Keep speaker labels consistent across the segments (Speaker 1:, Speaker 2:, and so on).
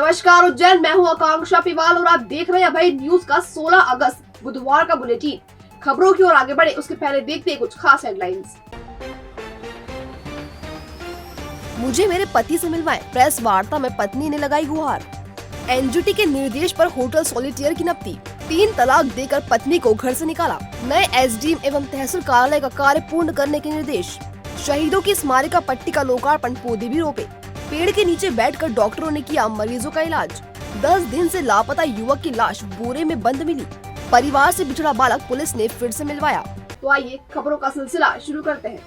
Speaker 1: नमस्कार उज्जैन, मैं हूं आकांक्षा पिवाल और आप देख रहे हैं अभय न्यूज का 16 अगस्त बुधवार का बुलेटिन। खबरों की ओर आगे बढ़े उसके पहले देखते हैं कुछ खास हेडलाइंस। मुझे मेरे पति से मिलवाएं, प्रेस वार्ता में पत्नी ने लगाई गुहार। एनजीटी के निर्देश पर होटल सॉलिटेयर की नपती, 3 तलाक देकर पत्नी को घर से निकाला। नए एसडीएम एवं तहसील कार्यालय का कार्य पूर्ण करने के निर्देश। शहीदों की स्मारिका पट्टी का लोकार्पण, पौधे भी रोपे। पेड़ के नीचे बैठकर डॉक्टरों ने किया मरीजों का इलाज। 10 दिन से लापता युवक की लाश बोरे में बंद मिली। परिवार से बिछड़ा बालक पुलिस ने फिर से मिलवाया। तो आइए खबरों का सिलसिला शुरू करते हैं।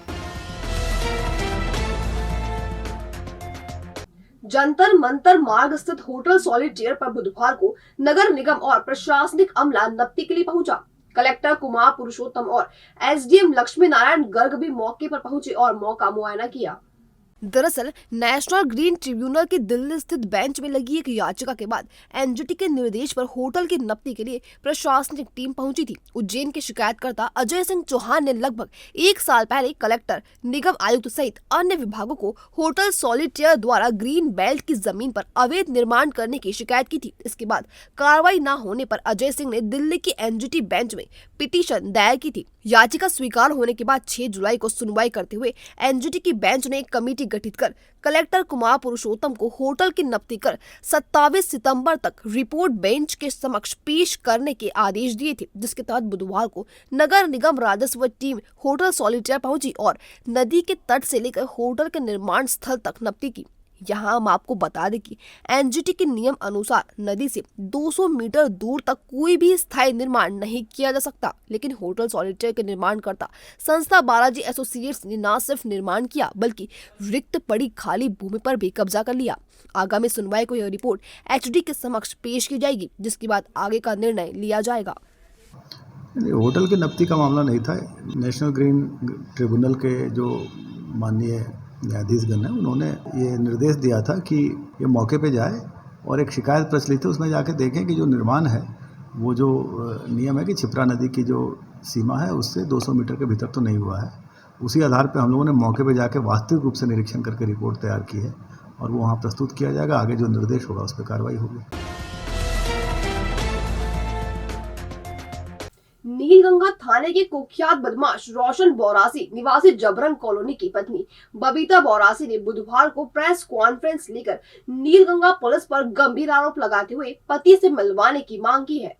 Speaker 1: जंतर मंतर मार्ग स्थित होटल सॉलिटेयर पर बुधवार को नगर निगम और प्रशासनिक अमला नपती के लिए पहुंचा। कलेक्टर कुमार पुरुषोत्तम और एसडीएम लक्ष्मी नारायण गर्ग भी मौके पर पहुंचे और मौका मुआयना किया। दरअसल नेशनल ग्रीन ट्रिब्यूनल की दिल्ली स्थित बेंच में लगी एक याचिका के बाद एनजीटी के निर्देश पर होटल की नपती के लिए प्रशासनिक टीम पहुंची थी। उज्जैन के शिकायतकर्ता अजय सिंह चौहान ने लगभग 1 साल पहले कलेक्टर, निगम आयुक्त सहित अन्य विभागों को होटल सॉलिटेयर द्वारा ग्रीन बेल्ट की जमीन पर अवैध निर्माण करने की शिकायत की थी। इसके बाद कार्रवाई न होने पर अजय सिंह ने दिल्ली की एनजीटी बेंच में पिटीशन दायर की थी। याचिका स्वीकार होने के बाद 6 जुलाई को सुनवाई करते हुए एनजीटी की बेंच ने एक कमेटी गठित कर कलेक्टर कुमार पुरुषोत्तम को होटल की नपती कर 27 सितंबर तक रिपोर्ट बेंच के समक्ष पेश करने के आदेश दिए थे, जिसके तहत बुधवार को नगर निगम राजस्व टीम होटल सॉलिटेयर पहुंची और नदी के तट से लेकर होटल के निर्माण स्थल तक नपती की। यहाँ हम आपको बता दें कि एनजीटी के नियम अनुसार नदी से 200 मीटर दूर तक कोई भी स्थायी निर्माण नहीं किया जा सकता, लेकिन होटल सॉलिटेयर के निर्माणकर्ता संस्था बालाजी एसोसिएट्स ने न सिर्फ निर्माण किया बल्कि रिक्त पड़ी खाली भूमि पर भी कब्जा कर लिया। आगामी सुनवाई को यह रिपोर्ट एचडी के समक्ष पेश की जाएगी, जिसके बाद आगे का निर्णय लिया जाएगा।
Speaker 2: होटल के नपती का मामला नहीं था। नेशनल ग्रीन ट्रिब्यूनल के जो माननीय न्यायाधीशगण है, उन्होंने ये निर्देश दिया था कि ये मौके पे जाए और एक शिकायत प्रचलित है उसमें जाके देखें कि जो निर्माण है वो जो नियम है कि छिपरा नदी की जो सीमा है उससे 200 मीटर के भीतर तो नहीं हुआ है। उसी आधार पे हम लोगों ने मौके पे जाके वास्तविक रूप से निरीक्षण करके रिपोर्ट तैयार की है और वो वहाँ प्रस्तुत किया जाएगा। आगे जो निर्देश होगा उस पर कार्रवाई होगी।
Speaker 1: नीलगंगा थाने के कुख्यात बदमाश रोशन बोरासी निवासी जबरन कॉलोनी की पत्नी बबीता बोरासी ने बुधवार को प्रेस कॉन्फ्रेंस लेकर नीलगंगा पुलिस पर गंभीर आरोप लगाते हुए पति से मिलवाने की मांग की है।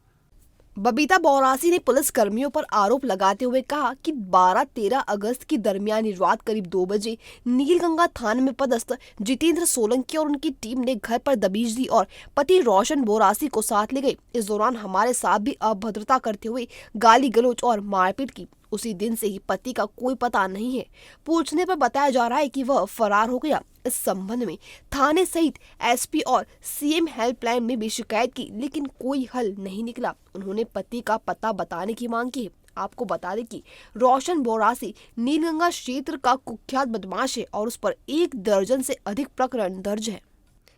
Speaker 1: बबीता बोरासी ने पुलिस कर्मियों पर आरोप लगाते हुए कहा कि 12-13 अगस्त की दरमियानी रात करीब 2 बजे नीलगंगा थाने में पदस्थ जितेंद्र सोलंकी और उनकी टीम ने घर पर दबिश दी और पति रोशन बोरासी को साथ ले गए। इस दौरान हमारे साथ भी अभद्रता करते हुए गाली गलौज और मारपीट की। उसी दिन से ही पति का कोई पता नहीं है। पूछने पर बताया जा रहा है कि वह फरार हो गया। इस संबंध में थाने सहित एसपी और सीएम हेल्पलाइन में भी शिकायत की, लेकिन कोई हल नहीं निकला। उन्होंने पति का पता बताने की मांग की है। आपको बता दें कि रोशन बोरासी नीलगंगा क्षेत्र का कुख्यात बदमाश है और उस पर 1 दर्जन से अधिक प्रकरण दर्ज है।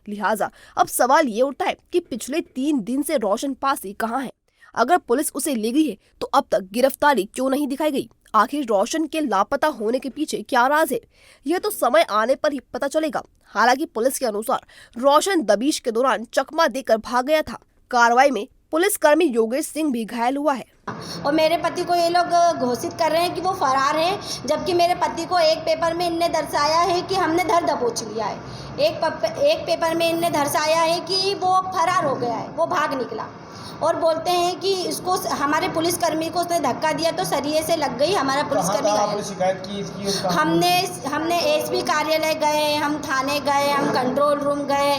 Speaker 1: लिहाजा अब सवाल ये उठता है कि पिछले 3 दिन से रोशन पासी कहाँ है? अगर पुलिस उसे ले गई है तो अब तक गिरफ्तारी क्यों नहीं दिखाई गई? आखिर रोशन के लापता होने के पीछे क्या राज है? यह तो समय आने पर ही पता चलेगा। हालांकि पुलिस के अनुसार रोशन दबिश के दौरान चकमा देकर भाग गया था। कार्रवाई में पुलिसकर्मी योगेश सिंह भी घायल हुआ है।
Speaker 3: और मेरे पति को ये लोग घोषित कर रहे हैं कि वो फरार है, जबकि मेरे पति को एक पेपर में इनने दर्शाया है कि हमने धर दबोच लिया है। एक पेपर में इनने दर्शाया है कि वो फरार हो गया है, वो भाग निकला। और बोलते हैं कि इसको हमारे पुलिसकर्मी को उसने धक्का दिया तो सरिये से लग गई, हमारा पुलिसकर्मी घायल।
Speaker 2: शिकायत की इसकी?
Speaker 3: हमने एसपी कार्यालय गए, हम थाने गए, हम कंट्रोल रूम गए,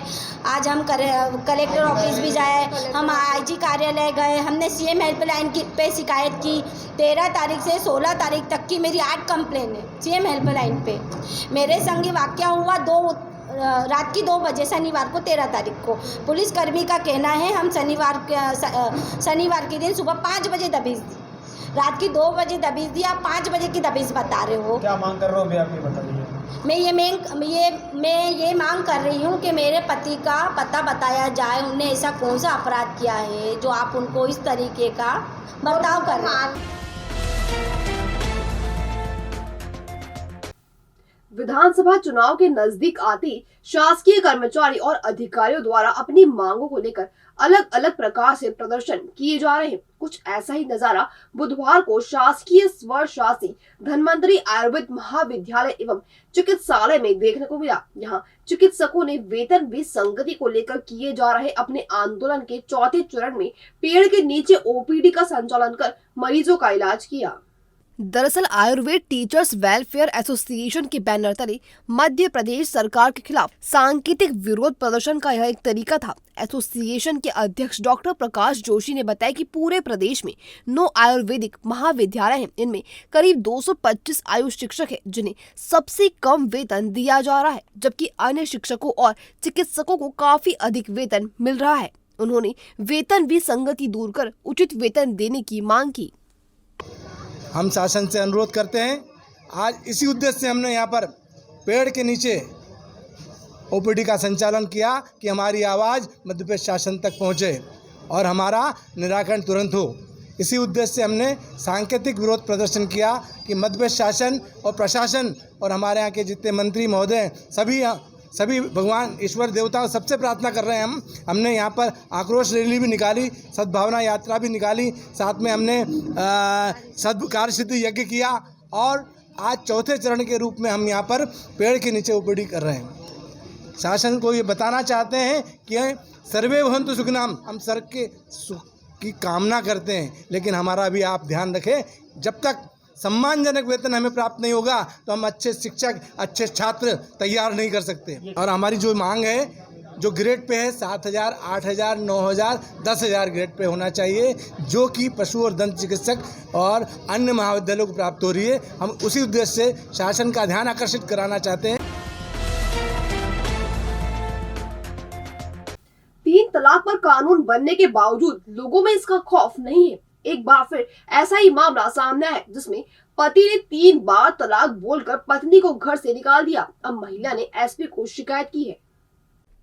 Speaker 3: आज हम कलेक्टर ऑफिस भी जाए, हम आईजी कार्यालय गए, हमने सीएम हेल्पलाइन पे शिकायत की। 13 तारीख से 16 तारीख तक की मेरी 8 कंप्लेन है सीएम हेल्पलाइन पे। मेरे संग वाकया हुआ रात की 2 बजे शनिवार को 13 तारीख को। पुलिसकर्मी का कहना है हम शनिवार के दिन सुबह 5 बजे दबिश दी, रात की 2 बजे दबिश दी, आप 5 बजे की दबिश बता रहे हो।
Speaker 2: क्या मांग कर रहे हो भैया, आप ये बताइए।
Speaker 3: मैं ये मांग कर रही हूँ कि मेरे पति का पता बताया जाए। उन्हें ऐसा कौन सा अपराध किया है जो आप उनको इस तरीके का बर्ताव कर रहे हैं?
Speaker 1: विधानसभा चुनाव के नजदीक आते ही शासकीय कर्मचारी और अधिकारियों द्वारा अपनी मांगों को लेकर अलग अलग प्रकार से प्रदर्शन किए जा रहे हैं। कुछ ऐसा ही नजारा बुधवार को शासकीय स्वशासी धन्वंतरी आयुर्वेद महाविद्यालय एवं चिकित्सालय में देखने को मिला। यहाँ चिकित्सकों ने वेतन विसंगति को लेकर किए जा रहे अपने आंदोलन के चौथे चरण में पेड़ के नीचे ओपीडी का संचालन कर मरीजों का इलाज किया। दरअसल आयुर्वेद टीचर्स वेलफेयर एसोसिएशन के बैनर तले मध्य प्रदेश सरकार के खिलाफ सांकेतिक विरोध प्रदर्शन का यह एक तरीका था। एसोसिएशन के अध्यक्ष डॉक्टर प्रकाश जोशी ने बताया कि पूरे प्रदेश में 9 आयुर्वेदिक महाविद्यालय हैं। इनमें करीब 225 आयुष शिक्षक हैं, जिन्हें सबसे कम वेतन दिया जा रहा है, जबकि अन्य शिक्षकों और चिकित्सकों को काफी अधिक वेतन मिल रहा है। उन्होंने वेतन विसंगति दूर कर उचित वेतन देने की मांग की।
Speaker 4: हम शासन से अनुरोध करते हैं, आज इसी उद्देश्य से हमने यहाँ पर पेड़ के नीचे ओपीडी का संचालन किया कि हमारी आवाज़ मध्य प्रदेश शासन तक पहुँचे और हमारा निराकरण तुरंत हो। इसी उद्देश्य से हमने सांकेतिक विरोध प्रदर्शन किया कि मध्य प्रदेश शासन और प्रशासन और हमारे यहाँ के जितने मंत्री महोदय सभी भगवान ईश्वर देवताओं सबसे प्रार्थना कर रहे हैं। हमने यहाँ पर आक्रोश रैली भी निकाली, सद्भावना यात्रा भी निकाली, साथ में हमने सद्कार्य सिद्धि यज्ञ किया और आज चौथे चरण के रूप में हम यहाँ पर पेड़ के नीचे ओपीडी कर रहे हैं। शासन को ये बताना चाहते हैं कि सर्वे भवन्तु सुखिनः, हम सर के सुख की कामना करते हैं, लेकिन हमारा भी आप ध्यान रखें, जब तक सम्मानजनक वेतन हमें प्राप्त नहीं होगा तो हम अच्छे शिक्षक, अच्छे छात्र तैयार नहीं कर सकते। और हमारी जो मांग है, जो ग्रेड पे है 7,000, 8,000, 9,000, 10,000 ग्रेड पे होना चाहिए, जो कि पशु और दंत चिकित्सक और अन्य महाविद्यालयों को प्राप्त हो रही है। हम उसी उद्देश्य से शासन का ध्यान आकर्षित कराना चाहते हैं।
Speaker 1: 3 तलाक पर कानून बनने के बावजूद लोगों में इसका खौफ नहीं है। एक बार फिर ऐसा ही मामला सामने है, जिसमें पति ने 3 बार तलाक बोलकर पत्नी को घर से निकाल दिया। अब महिला ने एसपी को शिकायत की है।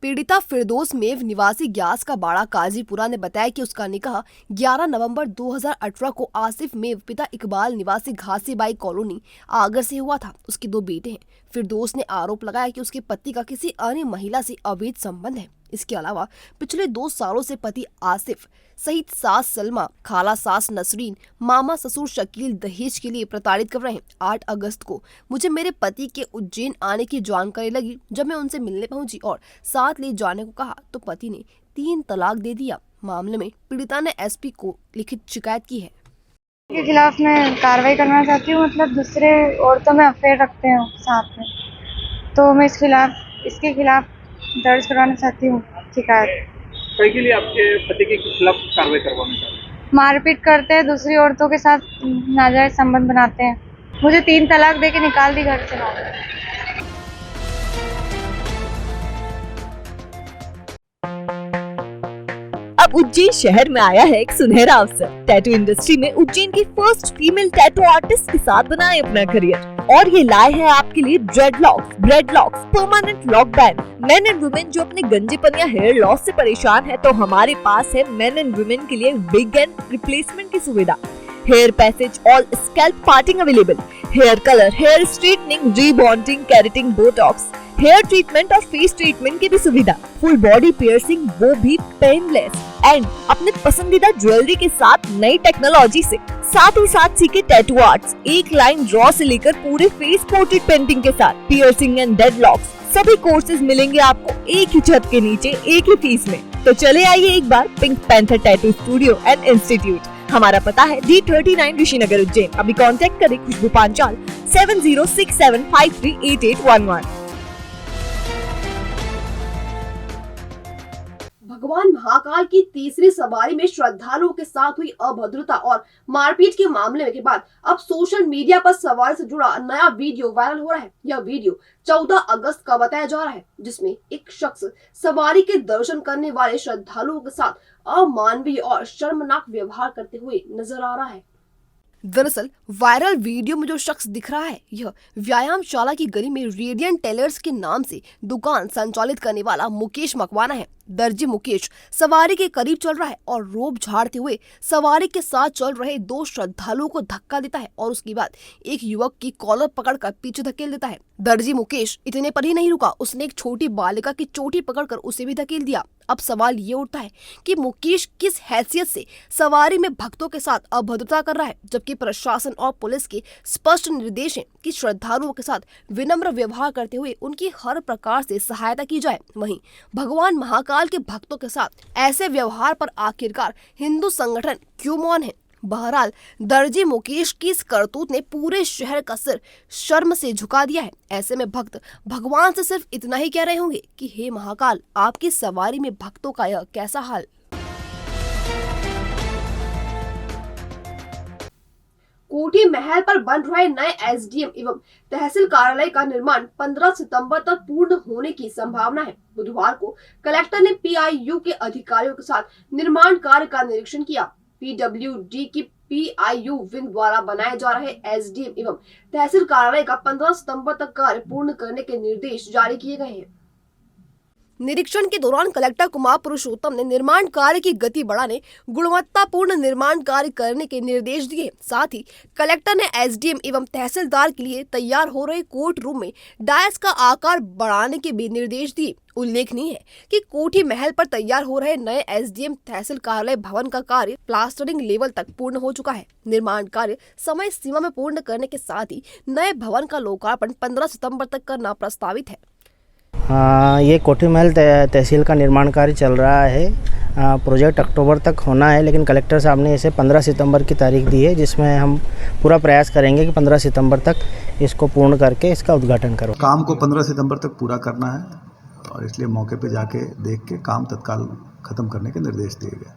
Speaker 1: पीड़िता फिरदौस मेव निवासी ग्यास का बाड़ा काजीपुरा ने बताया कि उसका निकाह 11 नवंबर 2018 को आसिफ मेव पिता इकबाल निवासी घासीबाई कॉलोनी आगर से हुआ था। उसके 2 बेटे हैं। फिरदौस ने आरोप लगाया कि उसके पति का किसी अन्य महिला से अवैध संबंध है। इसके अलावा पिछले 2 सालों से पति आसिफ सहित सास सलमा, खाला सास नसरीन, मामा ससुर शकील दहेज के लिए प्रताड़ित कर रहे हैं। 8 अगस्त को मुझे मेरे पति के उज्जैन आने की जानकारी लगी। जब मैं उनसे मिलने पहुंची और साथ ले जाने को कहा तो पति ने 3 तलाक दे दिया। मामले में पीड़िता ने एसपी को लिखित शिकायत की है।
Speaker 5: के खिलाफ मैं कार्रवाई करना चाहती हूँ। मतलब दूसरे औरतों में अफेयर रखते हैं साथ में, तो मैं इसके खिलाफ दर्ज करवाना चाहती हूँ शिकायत।
Speaker 6: के लिए आपके पति के खिलाफ कार्रवाई करवाना चाहते हैं?
Speaker 5: मारपीट करते हैं, दूसरी औरतों के साथ नाजायज संबंध बनाते हैं। मुझे 3 तलाक दे के निकाल दी घर से।
Speaker 7: अब उज्जैन शहर में आया है एक सुनहरा अवसर। टैटू इंडस्ट्री में उज्जैन की फर्स्ट फीमेल टैटू आर्टिस्ट के साथ बनाए अपना करियर, और ये लाए हैं आपके लिए dreadlocks, braidlocks, permanent lock band. Men and women जो अपने गंजेपन या हेयर लॉस से परेशान है, तो हमारे पास है मेन एंड वुमेन के लिए बिग एंड रिप्लेसमेंट की सुविधा। Hair patches, all scalp parting available, hair colour, hair straightening, rebonding, keratin, botox, hair treatment और फेस ट्रीटमेंट की भी सुविधा। फुल बॉडी पियर्सिंग, वो भी पेनलेस, एंड अपने पसंदीदा ज्वेलरी के साथ नई टेक्नोलॉजी से। साथ ही साथ सीखे टैटू आर्ट्स, एक लाइन ड्रॉ से लेकर पूरे फेस पोर्ट्रेट पेंटिंग के साथ, पियर्सिंग एंड डेडलॉक्स, सभी कोर्सेज मिलेंगे आपको एक ही छत के नीचे, एक ही फीस में। तो चले आइए एक बार Pink Panther tattoo studio and institute. हमारा पता है D39 ऋषिनगर उज्जैन। अभी कांटेक्ट करें खुशबू पांचाल 7067538811।
Speaker 1: भगवान महाकाल की तीसरी सवारी में श्रद्धालुओं के साथ हुई अभद्रता और मारपीट के मामले के बाद अब सोशल मीडिया पर सवारी से जुड़ा नया वीडियो वायरल हो रहा है। यह वीडियो 14 अगस्त का बताया जा रहा है, जिसमें एक शख्स सवारी के दर्शन करने वाले श्रद्धालुओं के साथ अमानवीय और शर्मनाक व्यवहार करते हुए नजर आ रहा है। दरअसल वायरल वीडियो में जो शख्स दिख रहा है, यह व्यायामशाला की गली में रेडियंट टेलर्स के नाम से दुकान संचालित करने वाला मुकेश मकवाना है। दर्जी मुकेश सवारी के करीब चल रहा है और रोब झाड़ते हुए सवारी के साथ चल रहे 2 श्रद्धालुओं को धक्का देता है और उसके बाद एक युवक की कॉलर पकड़कर पीछे धकेल देता है। दर्जी मुकेश इतने पर ही नहीं रुका, उसने एक छोटी बालिका की चोटी पकड़कर उसे भी धकेल दिया। अब सवाल ये उठता है कि मुकेश किस हैसियत से सवारी में भक्तों के साथ अभद्रता कर रहा है, जबकि प्रशासन और पुलिस के स्पष्ट निर्देश हैं कि श्रद्धालुओं के साथ विनम्र व्यवहार करते हुए उनकी हर प्रकार से सहायता की जाए। वहीं भगवान महाकाल के भक्तों के साथ ऐसे व्यवहार पर आखिरकार हिंदू संगठन क्यों मौन है? बहरहाल दर्जी मुकेश की इस करतूत ने पूरे शहर का सिर शर्म से झुका दिया है। ऐसे में भक्त भगवान से सिर्फ इतना ही कह रहे होंगे कि हे महाकाल, आपकी सवारी में भक्तों का यह कैसा हाल। कोठी महल पर बन रहे नए एसडीएम एवं तहसील कार्यालय का निर्माण 15 सितंबर तक पूर्ण होने की संभावना है। बुधवार को कलेक्टर ने पीआईयू के अधिकारियों के साथ निर्माण कार्य का निरीक्षण किया। पीडब्ल्यूडी की पीआईयू विंग द्वारा बनाए जा रहे एसडीएम एवं तहसील कार्यालय का 15 सितंबर तक कार्य पूर्ण करने के निर्देश जारी किए गए हैं। निरीक्षण के दौरान कलेक्टर कुमार पुरुषोत्तम ने निर्माण कार्य की गति बढ़ाने, गुणवत्तापूर्ण निर्माण कार्य करने के निर्देश दिए। साथ ही कलेक्टर ने एसडीएम एवं तहसीलदार के लिए तैयार हो रहे कोर्ट रूम में डायस का आकार बढ़ाने के भी निर्देश दिए। उल्लेखनीय है कि कोठी महल पर तैयार हो रहे नए एसडीएम तहसील कार्यालय भवन का कार्य प्लास्टरिंग लेवल तक पूर्ण हो चुका है। निर्माण कार्य समय सीमा में पूर्ण करने के साथ ही नए भवन का लोकार्पण 15 सितंबर तक करना प्रस्तावित है।
Speaker 8: ये कोठी महल तहसील का निर्माण कार्य चल रहा है। प्रोजेक्ट अक्टूबर तक होना है, लेकिन कलेक्टर साहब ने इसे 15 सितंबर की तारीख दी है, जिसमें हम पूरा प्रयास करेंगे कि 15 सितंबर तक इसको पूर्ण करके इसका उद्घाटन करो।
Speaker 2: काम को 15 सितंबर तक पूरा करना है और इसलिए मौके पे जाके देख के काम तत्काल खत्म करने के निर्देश दिए गए।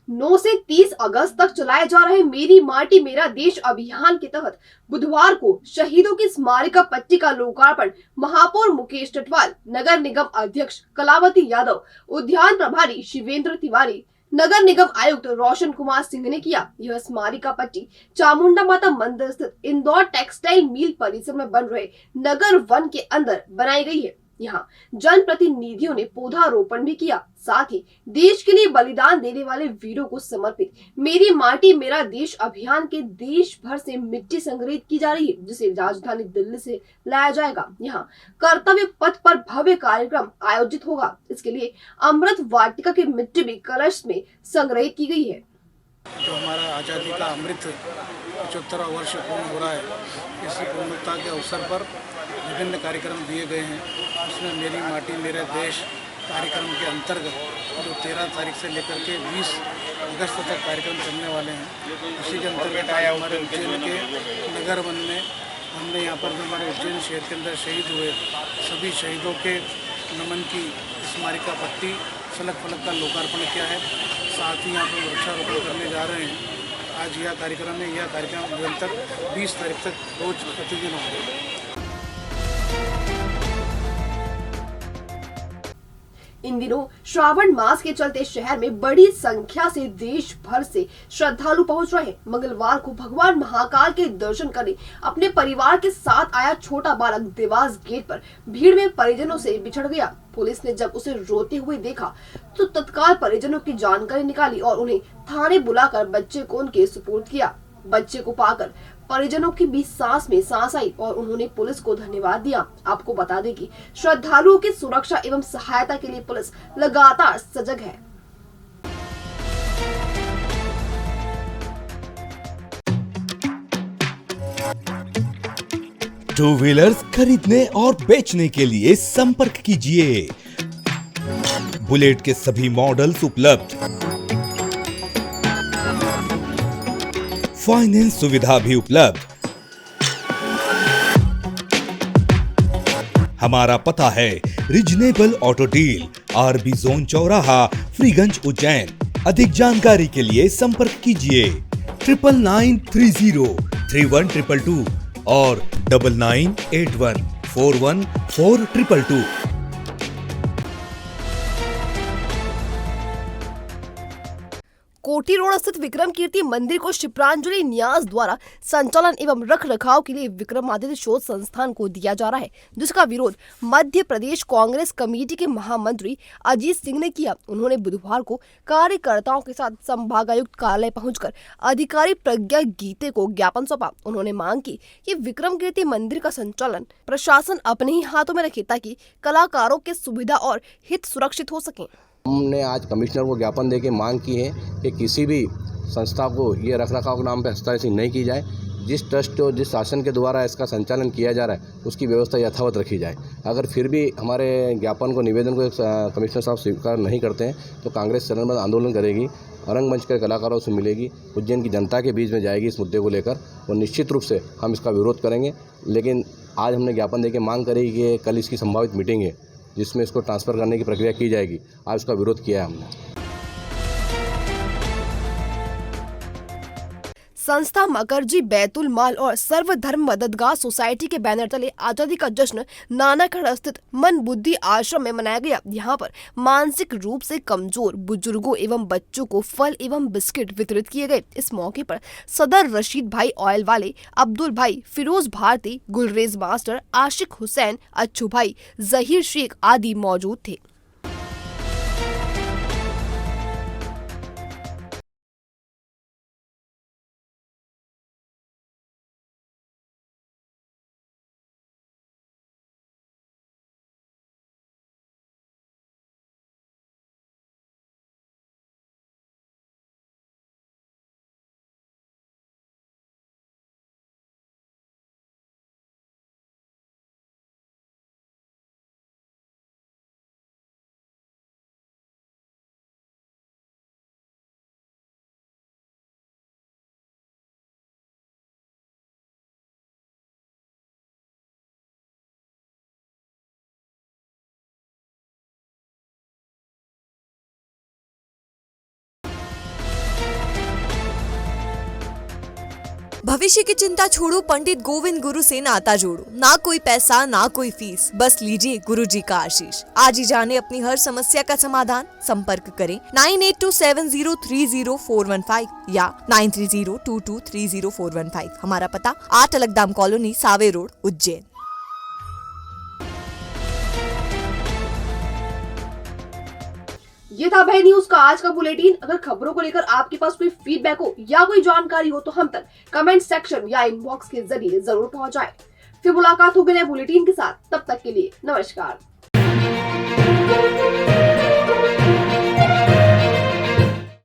Speaker 1: 9 से 30 अगस्त तक चलाए जा रहे मेरी माटी मेरा देश अभियान के तहत बुधवार को शहीदों की स्मारिका पट्टी का लोकार्पण महापौर मुकेश टटवाल, नगर निगम अध्यक्ष कलावती यादव, उद्यान प्रभारी शिवेंद्र तिवारी, नगर निगम आयुक्त रोशन कुमार सिंह ने किया। यह स्मारिका पट्टी चामुंडा माता मंदिर स्थित इंदौर टेक्सटाइल मिल परिसर में बन रहे नगर वन के अंदर बनाई गई है। यहाँ जनप्रतिनिधियों ने पौधारोपण भी किया। साथ ही देश के लिए बलिदान देने वाले वीरों को समर्पित मेरी माटी मेरा देश अभियान के देश भर से मिट्टी संग्रहित की जा रही है, जिसे राजधानी दिल्ली से लाया जाएगा। यहाँ कर्तव्य पथ पर भव्य कार्यक्रम आयोजित होगा। इसके लिए अमृत वाटिका की मिट्टी भी कलश में संग्रहित की गई है।
Speaker 9: जो हमारा आज़ादी का अमृत 75वां वर्ष पूर्ण हो रहा है, इसी पूर्णता के अवसर पर विभिन्न कार्यक्रम दिए गए हैं। उसमें मेरी माटी मेरा देश कार्यक्रम के अंतर्गत जो 13 तारीख से लेकर के 20 अगस्त तक कार्यक्रम चलने वाले हैं, उसी के अंतर्गत हमारे उज्जैन के नगर वन में हमने यहाँ पर जो हमारे उज्जैन शहर के अंदर शहीद हुए सभी शहीदों के नमन की स्मारिका पट्टी फलक का लोकार्पण किया है। साथ ही यहाँ पर वृक्षारोपण करने जा रहे हैं। आज यह कार्यक्रम है, यह कार्यक्रम निरंतर 20 तारीख तक रोज प्रतिदिन होगा।
Speaker 1: इन दिनों श्रावण मास के चलते शहर में बड़ी संख्या से देश भर से श्रद्धालु पहुंच रहे हैं। मंगलवार को भगवान महाकाल के दर्शन करने अपने परिवार के साथ आया छोटा बालक देवास गेट पर भीड़ में परिजनों से बिछड़ गया। पुलिस ने जब उसे रोते हुए देखा तो तत्काल परिजनों की जानकारी निकाली और उन्हें थाने बुलाकर बच्चे को उनके सुपुर्द किया। बच्चे को पाकर परिजनों की भी सांस में सांस आई और उन्होंने पुलिस को धन्यवाद दिया। आपको बता दें कि श्रद्धालुओं की सुरक्षा एवं सहायता के लिए पुलिस लगातार सजग है।
Speaker 10: टू व्हीलर्स खरीदने और बेचने के लिए संपर्क कीजिए। बुलेट के सभी मॉडल्स उपलब्ध, फाइनेंस सुविधा भी उपलब्ध। हमारा पता है reasonable auto deal, RB zone चौराहा, फ्रीगंज उज्जैन। अधिक जानकारी के लिए संपर्क कीजिए 9993031222 और 9981414222।
Speaker 1: कोठी मोती रोड स्थित विक्रम कीर्ति मंदिर को शिप्रांजलि न्यास द्वारा संचालन एवं रख रखाव के लिए विक्रमादित्य शोध संस्थान को दिया जा रहा है, जिसका विरोध मध्य प्रदेश कांग्रेस कमेटी के महामंत्री अजीत सिंह ने किया। उन्होंने बुधवार को कार्यकर्ताओं के साथ संभागायुक्त कार्यालय पहुंचकर अधिकारी प्रज्ञा गीते को ज्ञापन सौंपा। उन्होंने मांग की कि विक्रम कीर्ति मंदिर का संचालन प्रशासन अपने ही हाथों में रखे ताकि कलाकारों की सुविधा और हित सुरक्षित हो सके।
Speaker 11: हमने आज कमिश्नर को ज्ञापन देके मांग की है कि किसी भी संस्था को ये रखरखाव के नाम पर हस्ताक्षर नहीं की जाए। जिस ट्रस्ट और जिस शासन के द्वारा इसका संचालन किया जा रहा है उसकी व्यवस्था यथावत रखी जाए। अगर फिर भी हमारे ज्ञापन को, निवेदन को कमिश्नर साहब स्वीकार नहीं करते हैं तो कांग्रेस चरणबद्ध आंदोलन करेगी, रंगमंच के कलाकारों से मिलेगी, उज्जैन की जनता के बीच में जाएगी इस मुद्दे को लेकर और निश्चित रूप से हम इसका विरोध करेंगे। लेकिन आज हमने ज्ञापन देके मांग करी कि कल इसकी संभावित मीटिंग है जिसमें इसको ट्रांसफ़र करने की प्रक्रिया की जाएगी। आज उसका विरोध किया है हमने।
Speaker 1: संस्था मकरजी बैतुल माल और सर्वधर्म मददगार सोसाइटी के बैनर तले आजादी का जश्न नानाखड़ स्थित मन बुद्धि आश्रम में मनाया गया। यहाँ पर मानसिक रूप से कमजोर बुजुर्गों एवं बच्चों को फल एवं बिस्किट वितरित किए गए। इस मौके पर सदर रशीद भाई ऑयल वाले, अब्दुल भाई, फिरोज भारती, गुलरेज मास्टर, आशिक हुसैन, अच्छू भाई, जहीर शेख आदि मौजूद थे।
Speaker 7: भविष्य की चिंता छोड़ो, पंडित गोविंद गुरु से नाता जोड़ो। ना कोई पैसा ना कोई फीस, बस लीजिए गुरु जी का आशीष। आज ही जाने अपनी हर समस्या का समाधान। संपर्क करें 9827030415 या 9302230415। हमारा पता 8 अलगदाम कॉलोनी, सावे रोड, उज्जैन।
Speaker 1: ये था भय न्यूज का आज का बुलेटिन। अगर खबरों को लेकर आपके पास कोई फीडबैक हो या कोई जानकारी हो तो हम तक कमेंट सेक्शन या इनबॉक्स के जरिए जरूर पहुंचाएं। फिर मुलाकात होगी नए बुलेटिन के साथ, तब तक के लिए नमस्कार।